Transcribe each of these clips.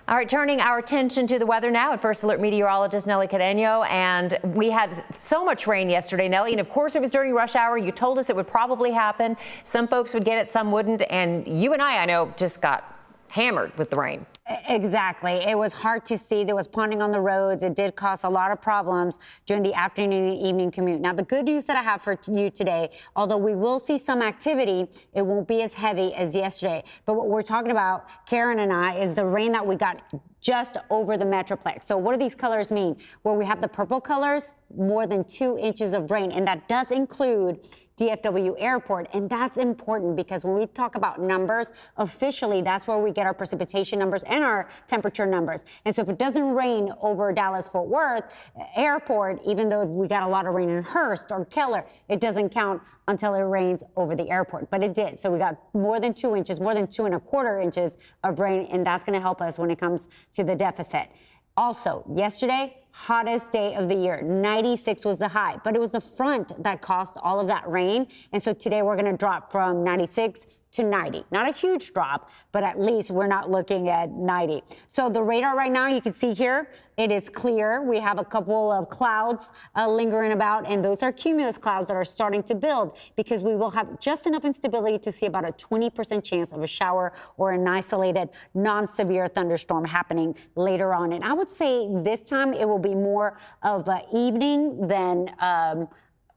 All right, turning our attention to the weather now at First Alert meteorologist Nelly Cadeno. And we had so much rain yesterday, Nelly, and of course it was during rush hour. You told us it would probably happen. Some folks would get it, some wouldn't. And you and I know, just got hammered with the rain. Exactly. It was hard to see. There was ponding on the roads. It did cause a lot of problems during the afternoon and evening commute. Now, the good news that I have for you today, although we will see some activity, it won't be as heavy as yesterday. But what we're talking about, Karen and I, is the rain that we got just over the Metroplex. So what do these colors mean? Where we have the purple colors, more than 2 inches of rain, and that does include DFW Airport. And that's important because when we talk about numbers, officially, that's where we get our precipitation numbers and our temperature numbers. And so if it doesn't rain over Dallas-Fort Worth Airport, even though we got a lot of rain in Hurst or Keller, it doesn't count until it rains over the airport. But it did. So we got more than 2 inches, more than 2¼ inches of rain, and that's going to help us when it comes to the deficit. Also, yesterday, hottest day of the year. 96 was the high, but it was the front that caused all of that rain. And so today we're going to drop from 96 to 90. Not a huge drop, but at least we're not looking at 90. So the radar right now, you can see here, it is clear. We have a couple of clouds lingering about, and those are cumulus clouds that are starting to build because we will have just enough instability to see about a 20% chance of a shower or an isolated non-severe thunderstorm happening later on. And I would say this time it will be more of an evening than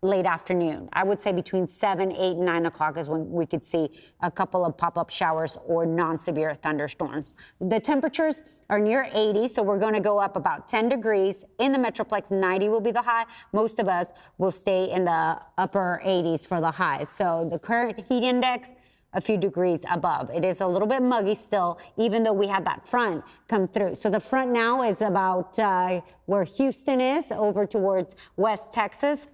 late afternoon. I would say between 7, 8, and 9 o'clock is when we could see a couple of pop-up showers or non-severe thunderstorms. The temperatures are near 80, so we're going to go up about 10 degrees. In the Metroplex, 90 will be the high. Most of us will stay in the upper 80s for the highs. So the current heat index, a few degrees above. It is a little bit muggy still, even though we had that front come through. So the front now is about where Houston is, over towards West Texas.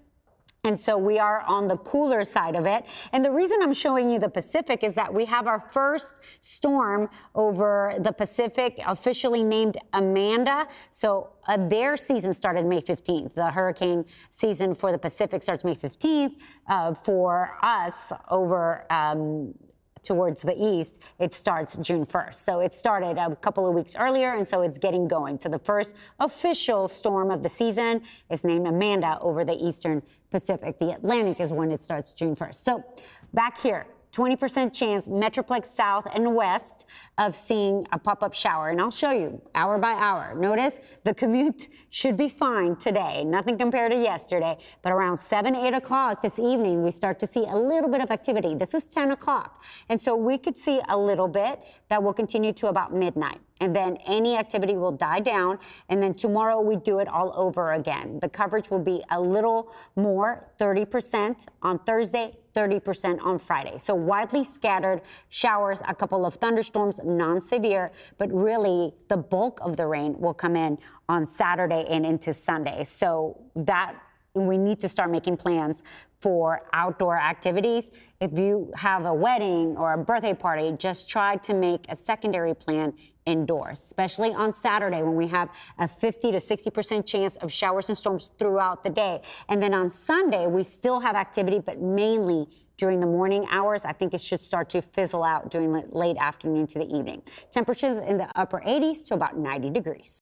And so we are on the cooler side of it. And the reason I'm showing you the Pacific is that we have our first storm over the Pacific, officially named Amanda. So their season started May 15th. The hurricane season for the Pacific starts May 15th. For us over towards the east, it starts June 1st. So it started a couple of weeks earlier, and so it's getting going. So the first official storm of the season is named Amanda over the eastern Pacific. The Atlantic is when it starts June 1st. So back here, 20% chance, Metroplex South and West, of seeing a pop-up shower. And I'll show you hour by hour. Notice the commute should be fine today. Nothing compared to yesterday. But around 7, 8 o'clock this evening, we start to see a little bit of activity. This is 10 o'clock. And so we could see a little bit that will continue to about midnight. And then any activity will die down. And then tomorrow we do it all over again. The coverage will be a little more, 30% on Thursday, 30% on Friday. So widely scattered showers, a couple of thunderstorms, non-severe, but really the bulk of the rain will come in on Saturday and into Sunday. So that we need to start making plans for outdoor activities. If you have a wedding or a birthday party, just try to make a secondary plan indoors, especially on Saturday when we have a 50 to 60% chance of showers and storms throughout the day. And then on Sunday, we still have activity, but mainly during the morning hours. I think it should start to fizzle out during the late afternoon to the evening. Temperatures in the upper 80s to about 90 degrees.